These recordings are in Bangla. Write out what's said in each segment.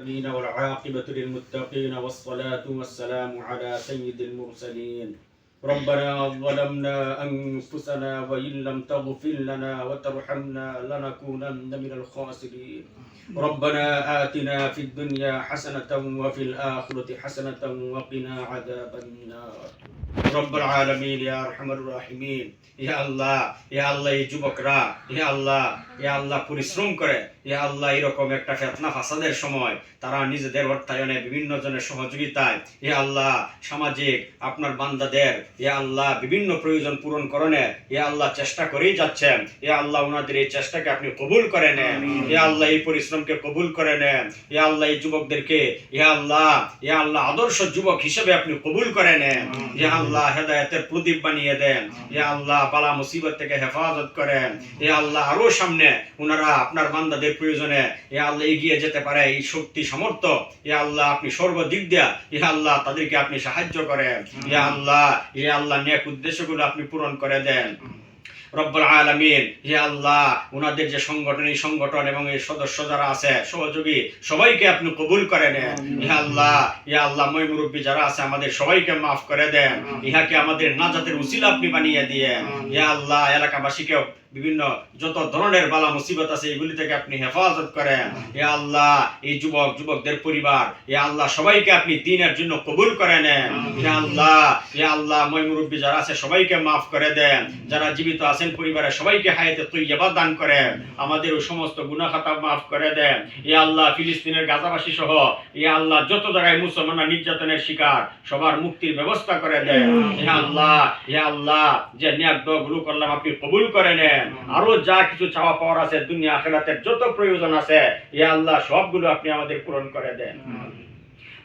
المرسلين والعاقبة للمتقين والصلاة والسلام على سيد المرسلين. ربنا ظلمنا أنفسنا وإن لم تغفر لنا وترحمنا لنكونن من الخاسرين. ربنا آتنا في الدنيا حسنة وفي الآخرة حسنة وقنا عذاب النار. رب العالمين يا أرحم الراحمين. ইয়া আল্লাহ এই যুবকরা ইয়া আল্লাহ পরিশ্রম করে ইয়া আল্লাহ এরকম একটা ফিতনা ফাসাদের সময় তারা নিজেদের অর্থায়নে বিভিন্ন জনের সহযোগিতায় ইয়া আল্লাহ সামাজিক আপনার বান্দাদের ইয়া আল্লাহ বিভিন্ন প্রয়োজন পূরণ করণে ইয়া আল্লাহ চেষ্টা করেই যাচ্ছেন। ইয়া আল্লাহ ওনাদের এই চেষ্টাকে আপনি কবুল করে নেন। ইয়া আল্লাহ এই পরিশ্রমকে কবুল করে নেন। ইয়া আল্লাহ এই যুবকদেরকে ইয়া আল্লাহ আদর্শ যুবক হিসেবে আপনি কবুল করে নেন। ইয়া আল্লাহ হেদায়েতের প্রদীপ বানিয়ে দেন। ইয়া আল্লাহ বালা মুসিবত থেকে হেফাজত করেন। ইয়া আল্লাহ আরো সামনে ওনারা আপনার বান্দাদের প্রয়োজনে ইয়া আল্লাহ এগিয়ে যেতে পারে এই শক্তি সামর্থ্য ইয়া আল্লাহ আপনি সর্বদিক দিয়া ইয়া আল্লাহ তাদেরকে আপনি সাহায্য করেন। ইয়া আল্লাহ নেক উদ্দেশ্যগুলো আপনি পূরণ করে দেন। রব্বুল আলামিন ইয়া আল্লাহ ওনাদের যে সংগঠন এই সংগঠন এবং এই সদস্য যারা আছে সহযোগী সবাইকে আপনি কবুল করে নেন। ইয়া আল্লাহ মই মুরব্বী যারা আছে আমাদের সবাইকে মাফ করে দেন। ইহাকে আমাদের নাজাতের উসিলা আপনি বানিয়ে দিয়েন। ইয়া আল্লাহ এলাকাবাসীকে বিভিন্ন যত ধরনের বালা মুসিবত আছে এগুলি থেকে আপনি হেফাজত করেন। ইয়া আল্লাহ এই যুবকদের পরিবার ইয়া আল্লাহ সবাইকে আপনি দ্বীনের জন্য কবুল করে নেন। ইয়া আল্লাহ মই মুরব্বী যারা আছে সবাইকে মাফ করে দেন। যারা জীবিত আছেন পরিবারের সবাইকে হায়াতে তৈয়বা দান করেন। আমাদের ওই সমস্ত গুনাহ খাতা মাফ করে দেন। ইয়া আল্লাহ ফিলিস্তিনের গাজাবাসী সহ ইয়া আল্লাহ যত জায়গায় মুসলমানরা নির্যাতনের শিকার সবার মুক্তির ব্যবস্থা করে দেন। ইয়া আল্লাহ যে নিয়াত দোয়াগুলো করলাম আপনি কবুল করে নেন। আরো যা কিছু চাওয়া পাওয়ার আছে দুনিয়া আখিরাতের যত প্রয়োজন আছে ইয়া আল্লাহ সবগুলো আপনি আমাদের পূরণ করে দেন।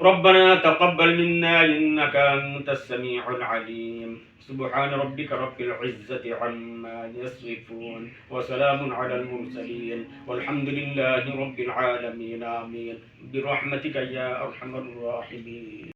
ربنا تقبل منا إنك أنت السميع العليم. سبحان ربك رب العزة عما يصفون وسلام على المرسلين والحمد لله رب العالمين. آمين برحمتك يا أرحم الراحمين.